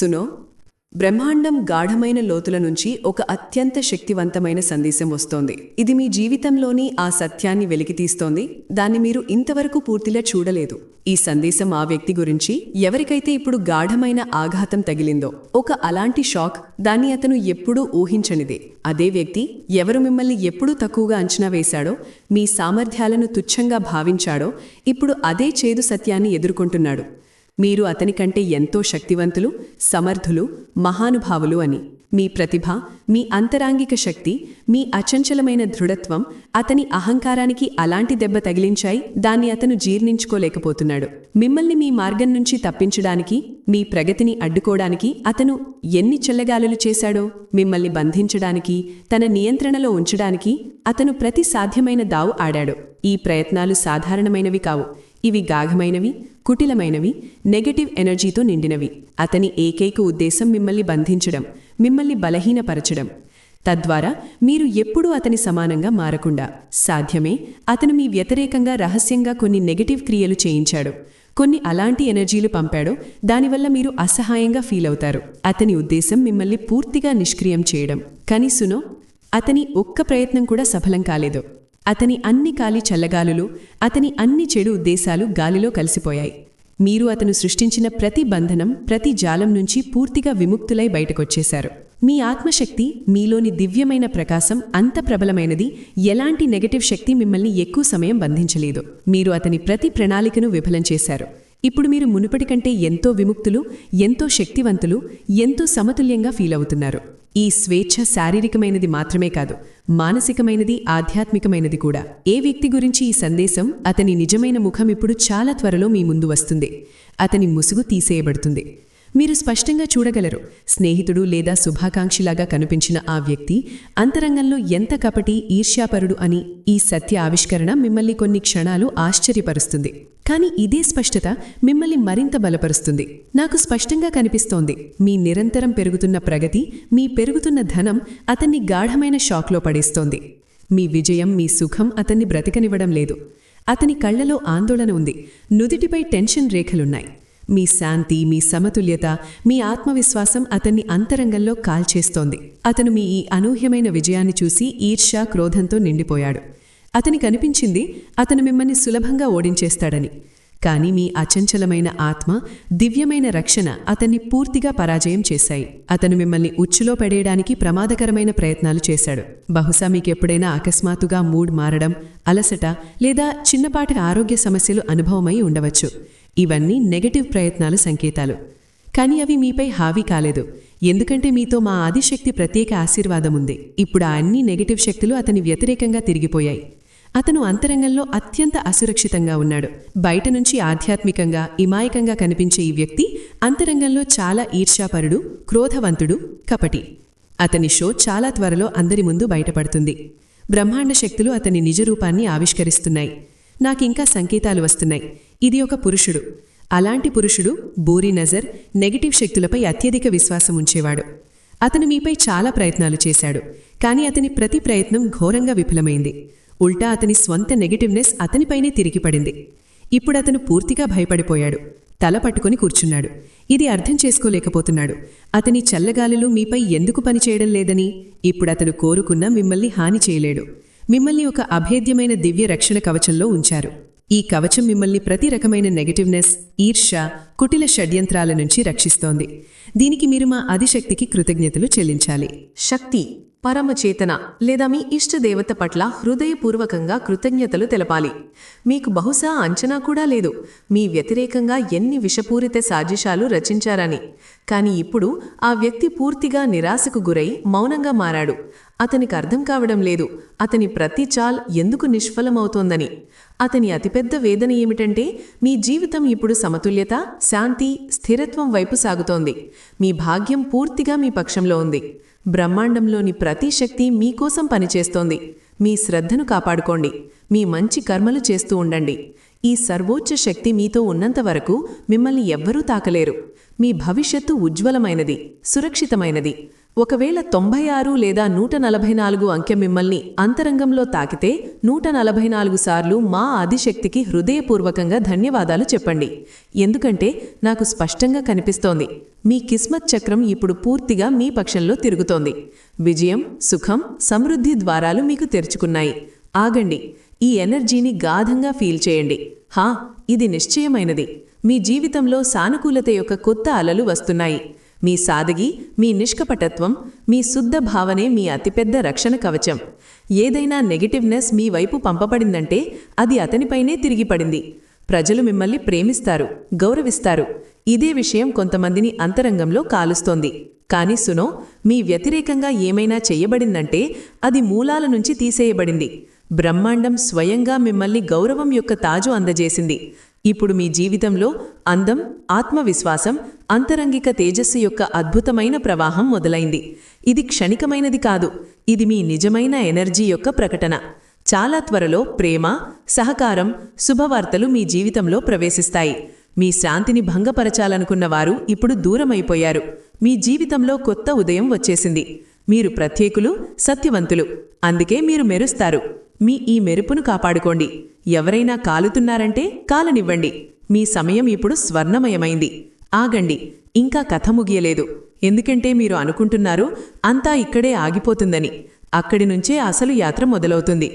సునో, బ్రహ్మాండం గాఢమైన లోతుల నుంచి ఒక అత్యంత శక్తివంతమైన సందేశం వస్తోంది. ఇది మీ జీవితంలోని ఆ సత్యాన్ని వెలికితీస్తోంది, దాన్ని మీరు ఇంతవరకు పూర్తిగా చూడలేదు. ఈ సందేశం ఆ వ్యక్తి గురించి, ఎవరికైతే ఇప్పుడు గాఢమైన ఆఘాతం తగిలిందో, ఒక అలాంటి షాక్, దాన్ని అతను ఎప్పుడూ ఊహించనిదే. అదే వ్యక్తి ఎవరు మిమ్మల్ని ఎప్పుడూ తక్కువగా అంచనా వేశాడో, మీ సామర్థ్యాలను తుచ్చంగా భావించాడో, ఇప్పుడు అదే చేదు సత్యాన్ని ఎదుర్కొంటున్నాడు. మీరు అతని కంటే ఎంతో శక్తివంతులు, సమర్థులు, మహానుభావులు అని. మీ ప్రతిభ, మీ అంతరాంగిక శక్తి, మీ అచంచలమైన దృఢత్వం అతని అహంకారానికి అలాంటి దెబ్బ తగిలించాయి, దాన్ని అతను జీర్ణించుకోలేకపోతున్నాడు. మిమ్మల్ని మీ మార్గం నుంచి తప్పించడానికి, మీ ప్రగతిని అడ్డుకోవడానికి అతను ఎన్ని చెల్లగాలులు చేశాడో, మిమ్మల్ని బంధించడానికి, తన నియంత్రణలో ఉంచడానికి అతను ప్రతి సాధ్యమైన దావు ఆడాడు. ఈ ప్రయత్నాలు సాధారణమైనవి కావు. ఇవి గాఢమైనవి, కుటిలమైనవి, నెగటివ్ ఎనర్జీతో నిండినవి. అతని ఏకైక ఉద్దేశం మిమ్మల్ని బంధించడం, మిమ్మల్ని బలహీనపరచడం. తద్వారా మీరు ఎప్పుడూ అతని సమానంగా మారకుండా. సాధ్యమే, అతను మీ వ్యతిరేకంగా రహస్యంగా కొన్ని నెగటివ్ క్రియలు చేయించాడు, కొన్ని అలాంటి ఎనర్జీలు పంపాడో, దానివల్ల మీరు అసహాయంగా ఫీల్ అవుతారు. అతని ఉద్దేశం మిమ్మల్ని పూర్తిగా నిష్క్రియం చేయడం. కానీ సునో, అతని ఒక్క ప్రయత్నం కూడా సఫలం కాలేదు. అతని అన్ని కాలి చల్లగాలులు, అతని అన్ని చెడు ఉద్దేశాలు గాలిలో కలిసిపోయాయి. మీరు అతను సృష్టించిన ప్రతి బంధనం, ప్రతి జాలం నుంచి పూర్తిగా విముక్తులై బయటకొచ్చేశారు. మీ ఆత్మశక్తి, మీలోని దివ్యమైన ప్రకాశం అంత ప్రబలమైనది, ఎలాంటి నెగటివ్ శక్తి మిమ్మల్ని ఎక్కువ సమయం బంధించలేదు. మీరు అతని ప్రతి ప్రణాళికను విఫలం చేశారు. ఇప్పుడు మీరు మునుపటి కంటే ఎంతో విముక్తులు, ఎంతో శక్తివంతులు, ఎంతో సమతుల్యంగా ఫీల్ అవుతున్నారు. ఈ స్వేచ్ఛ శారీరకమైనది మాత్రమే కాదు, మానసికమైనది, ఆధ్యాత్మికమైనది కూడా. ఏ వ్యక్తి గురించి ఈ సందేశం, అతని నిజమైన ముఖం ఇప్పుడు చాలా త్వరలో మీ ముందు వస్తుంది. అతని ముసుగు తీసేయబడుతుంది. మీరు స్పష్టంగా చూడగలరు. స్నేహితుడు లేదా శుభాకాంక్షిలాగా కనిపించిన ఆ వ్యక్తి అంతరంగంలో ఎంత కపటి, ఈర్ష్యాపరుడు అని. ఈ సత్య ఆవిష్కరణ మిమ్మల్ని కొన్ని క్షణాలు ఆశ్చర్యపరుస్తుంది. కానీ ఇదే స్పష్టత మిమ్మల్ని మరింత బలపరుస్తుంది. నాకు స్పష్టంగా కనిపిస్తోంది, మీ నిరంతరం పెరుగుతున్న ప్రగతి, మీ పెరుగుతున్న ధనం అతన్ని గాఢమైన షాక్లో పడేస్తోంది. మీ విజయం, మీ సుఖం అతన్ని బ్రతకనివ్వడం లేదు. అతని కళ్లలో ఆందోళన ఉంది, నుదిటిపై టెన్షన్ రేఖలున్నాయి. మీ శాంతి, మీ సమతుల్యత, మీ ఆత్మవిశ్వాసం అతన్ని అంతరంగంలో కాల్చేస్తోంది. అతను మీ ఈ అనూహ్యమైన విజయాన్ని చూసి ఈర్ష్య, క్రోధంతో నిండిపోయాడు. అతనికి అనిపించింది అతను మిమ్మల్ని సులభంగా ఓడించేస్తాడని. కానీ మీ అచంచలమైన ఆత్మ, దివ్యమైన రక్షణ అతన్ని పూర్తిగా పరాజయం చేశాయి. అతను మిమ్మల్ని ఉచ్చులో పడేయడానికి ప్రమాదకరమైన ప్రయత్నాలు చేశాడు. బహుశా మీకెప్పుడైనా అకస్మాత్తుగా మూడ్ మారడం, అలసట లేదా చిన్నపాటి ఆరోగ్య సమస్యలు అనుభవమై ఉండవచ్చు. ఇవన్నీ నెగటివ్ ప్రయత్నాలు సంకేతాలు. కానీ అవి మీపై హావీ కాలేదు, ఎందుకంటే మీతో మా ఆదిశక్తి ప్రత్యేక ఆశీర్వాదముంది. ఇప్పుడు ఆ అన్ని నెగటివ్ శక్తులు అతని వ్యతిరేకంగా తిరిగిపోయాయి. అతను అంతరంగంలో అత్యంత అసురక్షితంగా ఉన్నాడు. బయట నుంచి ఆధ్యాత్మికంగా, ఇమాయకంగా కనిపించే ఈ వ్యక్తి అంతరంగంలో చాలా ఈర్ష్యాపరుడు, క్రోధవంతుడు, కపటి. అతని షో చాలా త్వరలో అందరి ముందు బయటపడుతుంది. బ్రహ్మాండ శక్తులు అతని నిజరూపాన్ని ఆవిష్కరిస్తున్నాయి. నాకింకా సంకేతాలు వస్తున్నాయి. ఇది ఒక పురుషుడు. అలాంటి పురుషుడు బూరి నజర్, నెగటివ్ శక్తులపై అత్యధిక విశ్వాసం ఉంచేవాడు. అతను మీపై చాలా ప్రయత్నాలు చేశాడు, కానీ అతని ప్రతి ప్రయత్నం ఘోరంగా విఫలమైంది. ఉల్టా అతని స్వంత నెగటివ్నెస్ అతనిపైనే తిరిగిపడింది. ఇప్పుడు అతను పూర్తిగా భయపడిపోయాడు. తల పట్టుకుని కూర్చున్నాడు. ఇది అర్థం చేసుకోలేకపోతున్నాడు. అతని చల్లగాలులు మీపై ఎందుకు పనిచేయడం లేదని. ఇప్పుడు అతను కోరుకున్నా మిమ్మల్ని హాని చేయలేడు. మిమ్మల్ని ఒక అభేద్యమైన దివ్య రక్షణ కవచంలో ఉంచారు. ఈ కవచం మిమ్మల్ని ప్రతి రకమైన నెగటివ్నెస్, ఈర్ష్య, కుటిల షడ్యంత్రాల నుంచి రక్షిస్తోంది. దీనికి మీరు మా ఆదిశక్తికి కృతజ్ఞతలు చెల్లించాలి. శక్తి, పరమచేతన లేదా మీ ఇష్టదేవత పట్ల హృదయపూర్వకంగా కృతజ్ఞతలు తెలపాలి. మీకు బహుశా అంచనా కూడా లేదు మీ వ్యతిరేకంగా ఎన్ని విషపూరిత సాజిషాలు రచించారని. కానీ ఇప్పుడు ఆ వ్యక్తి పూర్తిగా నిరాశకు గురై మౌనంగా మారాడు. అతనికి అర్థం కావడం లేదు అతని ప్రతి చాల్ ఎందుకు నిష్ఫలమవుతోందని. అతని అతిపెద్ద వేదన ఏమిటంటే మీ జీవితం ఇప్పుడు సమతుల్యత, శాంతి, స్థిరత్వం వైపు సాగుతోంది. మీ భాగ్యం పూర్తిగా మీ పక్షంలో ఉంది. బ్రహ్మాండంలోని ప్రతి శక్తి మీకోసం పనిచేస్తోంది. మీ శ్రద్ధను కాపాడుకోండి. మీ మంచి కర్మలు చేస్తూ ఉండండి. ఈ సర్వోచ్చ శక్తి మీతో ఉన్నంత వరకు మిమ్మల్ని ఎవ్వరూ తాకలేరు. మీ భవిష్యత్తు ఉజ్వలమైనది, సురక్షితమైనది. ఒకవేళ 96 లేదా 144 అంకె మిమ్మల్ని అంతరంగంలో తాకితే 144 సార్లు మా ఆదిశక్తికి హృదయపూర్వకంగా ధన్యవాదాలు చెప్పండి. ఎందుకంటే నాకు స్పష్టంగా కనిపిస్తోంది, మీ కిస్మత్ చక్రం ఇప్పుడు పూర్తిగా మీ పక్షంలో తిరుగుతోంది. విజయం, సుఖం, సమృద్ధి ద్వారాలు మీకు తెరుచుకున్నాయి. ఆగండి, ఈ ఎనర్జీని గాఢంగా ఫీల్ చేయండి. ఇది నిశ్చయమైనది. మీ జీవితంలో సానుకూలత యొక్క కొత్త అలలు వస్తున్నాయి. మీ సాదగి, మీ నిష్కపటత్వం, మీ శుద్ధ భావనే మీ అతిపెద్ద రక్షణ కవచం. ఏదైనా నెగటివ్నెస్ మీ వైపు పంపబడిందంటే అది అతనిపైనే తిరిగి పడింది. ప్రజలు మిమ్మల్ని ప్రేమిస్తారు, గౌరవిస్తారు. ఇదే విషయం కొంతమందిని అంతరంగంలో కాలుస్తోంది. కానీ సునో, మీ వ్యతిరేకంగా ఏమైనా చెయ్యబడిందంటే అది మూలాల నుంచి తీసేయబడింది. బ్రహ్మాండం స్వయంగా మిమ్మల్ని గౌరవం యొక్క తాజు అందజేసింది. ఇప్పుడు మీ జీవితంలో అందం, ఆత్మవిశ్వాసం, అంతరంగిక తేజస్సు యొక్క అద్భుతమైన ప్రవాహం మొదలైంది. ఇది క్షణికమైనది కాదు, ఇది మీ నిజమైన ఎనర్జీ యొక్క ప్రకటన. చాలా త్వరలో ప్రేమ, సహకారం, శుభవార్తలు మీ జీవితంలో ప్రవేశిస్తాయి. మీ శాంతిని భంగపరచాలనుకున్న వారు ఇప్పుడు దూరమైపోయారు. మీ జీవితంలో కొత్త ఉదయం వచ్చేసింది. మీరు ప్రత్యేకులు, సత్యవంతులు. అందుకే మీరు మెరుస్తారు. మీ ఈ మెరుపును కాపాడుకోండి. ఎవరైనా కాలుతున్నారంటే కాలనివ్వండి. మీ సమయం ఇప్పుడు స్వర్ణమయమైంది. ఆగండి, ఇంకా కథ ముగియలేదు. ఎందుకంటే మీరు అనుకుంటున్నారు అంతా ఇక్కడే ఆగిపోతుందని. అక్కడి నుంచే అసలు యాత్ర మొదలవుతుంది.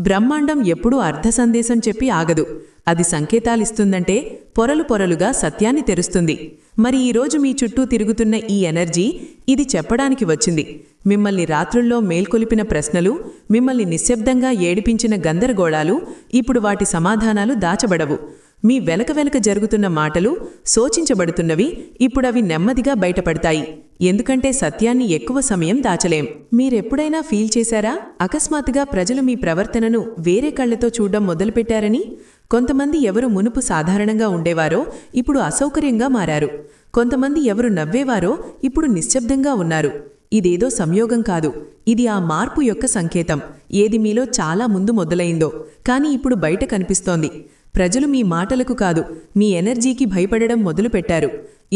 బ్రహ్మాండం ఎప్పుడూ అర్ధ సందేశం చెప్పి ఆగదు. అది సంకేతాలిస్తుందంటే పొరలు పొరలుగా సత్యాన్ని తెరుస్తుంది. మరి ఈరోజు మీ చుట్టూ తిరుగుతున్న ఈ ఎనర్జీ ఇది చెప్పడానికి వచ్చింది. మిమ్మల్ని రాత్రుల్లో మేల్కొలిపిన ప్రశ్నలు, మిమ్మల్ని నిశ్శబ్దంగా ఏడిపించిన గందరగోళాలు ఇప్పుడు వాటి సమాధానాలు దాచబడవు. మీ వెనక వెనక జరుగుతున్న మాటలు, శోచించబడుతున్నవి ఇప్పుడవి నెమ్మదిగా బయటపడతాయి. ఎందుకంటే సత్యాన్ని ఎక్కువ సమయం దాచలేం. మీరెప్పుడైనా ఫీల్ చేశారా, అకస్మాత్తుగా ప్రజలు మీ ప్రవర్తనను వేరే కళ్లతో చూడడం మొదలుపెట్టారని? కొంతమంది ఎవరు మునుపు సాధారణంగా ఉండేవారో ఇప్పుడు అసౌకర్యంగా మారారు. కొంతమంది ఎవరు నవ్వేవారో ఇప్పుడు నిశ్శబ్దంగా ఉన్నారు. ఇదేదో సంయోగం కాదు, ఇది ఆ మార్పు యొక్క సంకేతం. ఏది మీలో చాలా ముందు మొదలైందో కానీ ఇప్పుడు బయట కనిపిస్తోంది. ప్రజలు మీ మాటలకు కాదు, మీ ఎనర్జీకి భయపడడం మొదలుపెట్టారు.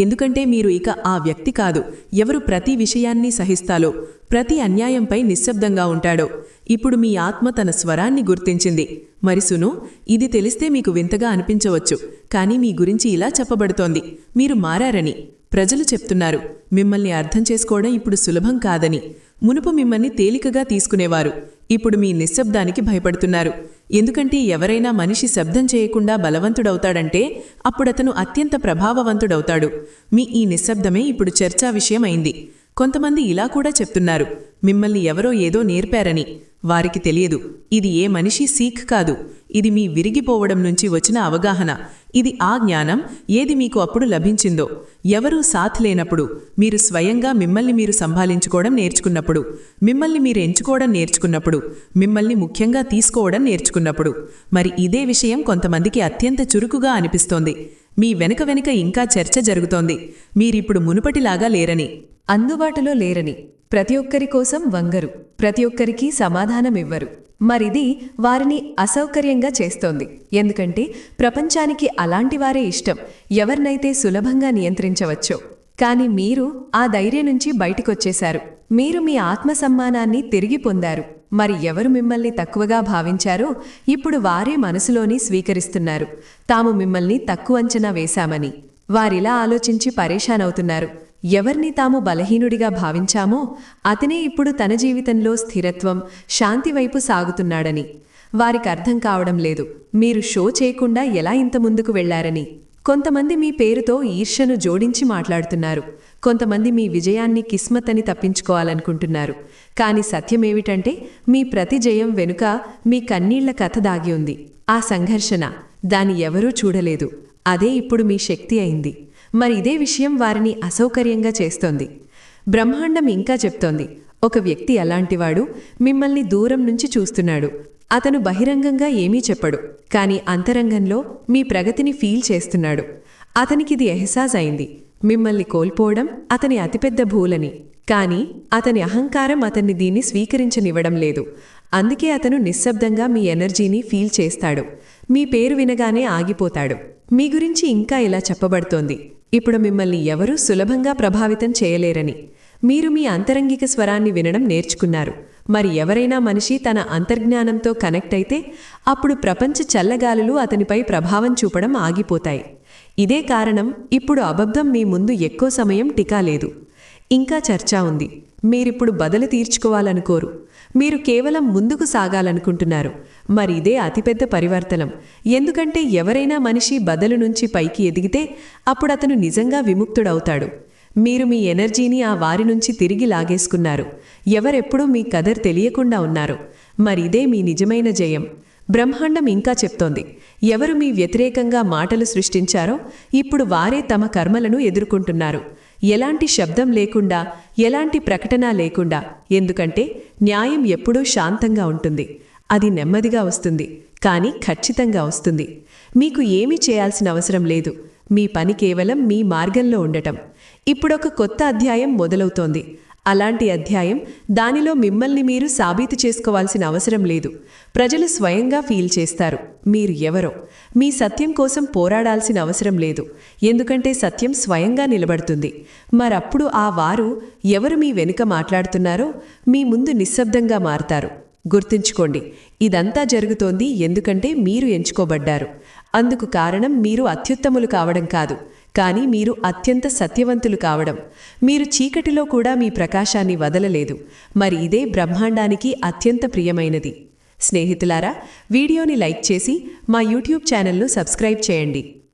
ఎందుకంటే మీరు ఇక ఆ వ్యక్తి కాదు, ఎవరు ప్రతి విషయాన్ని సహిస్తాలో, ప్రతి అన్యాయంపై నిశ్శబ్దంగా ఉంటాడో. ఇప్పుడు మీ ఆత్మ తన స్వరాన్ని గుర్తించింది. మరి సును, ఇది తెలిస్తే మీకు వింతగా అనిపించవచ్చు, కానీ మీ గురించి ఇలా చెప్పబడుతోంది: మీరు మారారని. ప్రజలు చెప్తున్నారు, మిమ్మల్ని అర్థం చేసుకోవడం ఇప్పుడు సులభం కాదని. మునుపు మిమ్మల్ని తేలికగా తీసుకునేవారు, ఇప్పుడు మీ నిశ్శబ్దానికి భయపడుతున్నారు. ఎందుకంటే ఎవరైనా మనిషి శబ్దం చేయకుండా బలవంతుడవుతాడంటే అప్పుడతను అత్యంత ప్రభావవంతుడవుతాడు. మీ ఈ నిశ్శబ్దమే ఇప్పుడు చర్చా విషయం అయింది. కొంతమంది ఇలా కూడా చెప్తున్నారు, మిమ్మల్ని ఎవరో ఏదో నేర్పారని. వారికి తెలియదు, ఇది ఏ మనిషి సీక్ కాదు, ఇది మీ విరిగిపోవడం నుంచి వచ్చిన అవగాహన. ఇది ఆ జ్ఞానం ఏది మీకు అప్పుడు లభించిందో. ఎవరూ సాథ్ లేనప్పుడు, మీరు స్వయంగా మిమ్మల్ని మీరు సంభాళించుకోవడం నేర్చుకున్నప్పుడు, మిమ్మల్ని మీరు ఎంచుకోవడం నేర్చుకున్నప్పుడు, మిమ్మల్ని ముఖ్యంగా తీసుకోవడం నేర్చుకున్నప్పుడు. మరి ఇదే విషయం కొంతమందికి అత్యంత చురుకుగా అనిపిస్తోంది. మీ వెనుక వెనుక ఇంకా చర్చ జరుగుతోంది, మీరిప్పుడు మునుపటిలాగా లేరని, అందుబాటులో లేరని, ప్రతి ఒక్కరి కోసం వంగరు, ప్రతి ఒక్కరికి సమాధానమివ్వరు. మరిది వారిని అసౌకర్యంగా చేస్తోంది. ఎందుకంటే ప్రపంచానికి అలాంటివారే ఇష్టం, ఎవరినైతే సులభంగా నియంత్రించవచ్చో. కాని మీరు ఆ ధైర్యం నుంచి బయటికొచ్చేశారు. మీరు మీ ఆత్మసమ్మానాన్ని తిరిగి పొందారు. మరి ఎవరు మిమ్మల్ని తక్కువగా భావించారో ఇప్పుడు వారే మనసులోని స్వీకరిస్తున్నారు, తాము మిమ్మల్ని తక్కువ అంచనా వేశామని. వారిలా ఆలోచించి పరేషానవుతున్నారు. ఎవరిని తాము బలహీనుడిగా భావించామో అతనే ఇప్పుడు తన జీవితంలో స్థిరత్వం, శాంతి వైపు సాగుతున్నాడని. వారికి అర్థం కావడం లేదు, మీరు షో చేయకుండా ఎలా ఇంత ముందుకు వెళ్లారని. కొంతమంది మీ పేరుతో ఈర్ష్యను జోడించి మాట్లాడుతున్నారు. కొంతమంది మీ విజయాన్ని కిస్మత్ అని తప్పించుకోవాలనుకుంటున్నారు. కాని సత్యమేమిటంటే మీ ప్రతి జయం వెనుక మీ కన్నీళ్ల కథ దాగి ఉంది. ఆ సంఘర్షణ, దాన్ని ఎవరూ చూడలేదు. అదే ఇప్పుడు మీ శక్తి అయింది. మరి ఇదే విషయం వారిని అసౌకర్యంగా చేస్తోంది. బ్రహ్మాండం ఇంకా చెప్తోంది, ఒక వ్యక్తి అలాంటివాడు, మిమ్మల్ని దూరం నుంచి చూస్తున్నాడు. అతను బహిరంగంగా ఏమీ చెప్పడు, కాని అంతరంగంలో మీ ప్రగతిని ఫీల్ చేస్తున్నాడు. అతనికిది ఎహసాస్ అయింది, మిమ్మల్ని కోల్పోవడం అతని అతిపెద్ద భూలని. కాని అతని అహంకారం అతన్ని దీన్ని స్వీకరించనివ్వడం లేదు. అందుకే అతను నిశ్శబ్దంగా మీ ఎనర్జీని ఫీల్ చేస్తాడు. మీ పేరు వినగానే ఆగిపోతాడు. మీ గురించి ఇంకా ఇలా చెప్పబడుతోంది, ఇప్పుడు మిమ్మల్ని ఎవరూ సులభంగా ప్రభావితం చేయలేరని. మీరు మీ అంతరంగిక స్వరాన్ని వినడం నేర్చుకున్నారు. మరి ఎవరైనా మనిషి తన అంతర్జ్ఞానంతో కనెక్ట్ అయితే అప్పుడు ప్రపంచ చల్లగాలులు అతనిపై ప్రభావం చూపడం ఆగిపోతాయి. ఇదే కారణం ఇప్పుడు అబద్ధం మీ ముందు ఎక్కువ సమయం టికాలేదు. ఇంకా చర్చ ఉంది. మీరిప్పుడు బదులు తీర్చుకోవాలనుకోరు. మీరు కేవలం ముందుకు సాగాలనుకుంటున్నారు. మరి ఇదే అతిపెద్ద పరివర్తనం. ఎందుకంటే ఎవరైనా మనిషి బదులు నుంచి పైకి ఎదిగితే అప్పుడతను నిజంగా విముక్తుడవుతాడు. మీరు మీ ఎనర్జీని ఆ వారి నుంచి తిరిగి లాగేసుకున్నారు. ఎవరెప్పుడూ మీ కదర్ తెలియకుండా ఉన్నారు. మరి ఇదే మీ నిజమైన జయం. బ్రహ్మాండం ఇంకా చెప్తోంది, ఎవరు మీ వ్యతిరేకంగా మాటలు సృష్టించారో ఇప్పుడు వారే తమ కర్మలను ఎదుర్కొంటున్నారు. ఎలాంటి శబ్దం లేకుండా, ఎలాంటి ప్రకటన లేకుండా. ఎందుకంటే న్యాయం ఎప్పుడూ శాంతంగా ఉంటుంది. అది నెమ్మదిగా వస్తుంది, కానీ ఖచ్చితంగా వస్తుంది. మీకు ఏమీ చేయాల్సిన అవసరం లేదు. మీ పని కేవలం మీ మార్గంలో ఉండటం. ఇప్పుడొక కొత్త అధ్యాయం మొదలవుతోంది. అలాంటి అధ్యాయం, దానిలో మిమ్మల్ని మీరు సాబీతు చేసుకోవాల్సిన అవసరం లేదు. ప్రజలు స్వయంగా ఫీల్ చేస్తారు మీరు ఎవరో. మీ సత్యం కోసం పోరాడాల్సిన అవసరం లేదు. ఎందుకంటే సత్యం స్వయంగా నిలబడుతుంది. మరప్పుడు ఆ వారు ఎవరు మీ వెనుక మాట్లాడుతున్నారో మీ ముందు నిశ్శబ్దంగా మారతారు. గుర్తుంచుకోండి, ఇదంతా జరుగుతోంది ఎందుకంటే మీరు ఎంచుకోబడ్డారు. అందుకు కారణం మీరు అత్యుత్తములు కావడం కాదు, కానీ మీరు అత్యంత సత్యవంతులు కావడం. మీరు చీకటిలో కూడా మీ ప్రకాశాన్ని వదలలేదు. మరి ఇదే బ్రహ్మాండానికి అత్యంత ప్రియమైనది. స్నేహితులారా, వీడియోని లైక్ చేసి మా యూట్యూబ్ ఛానల్ను సబ్స్క్రైబ్ చేయండి.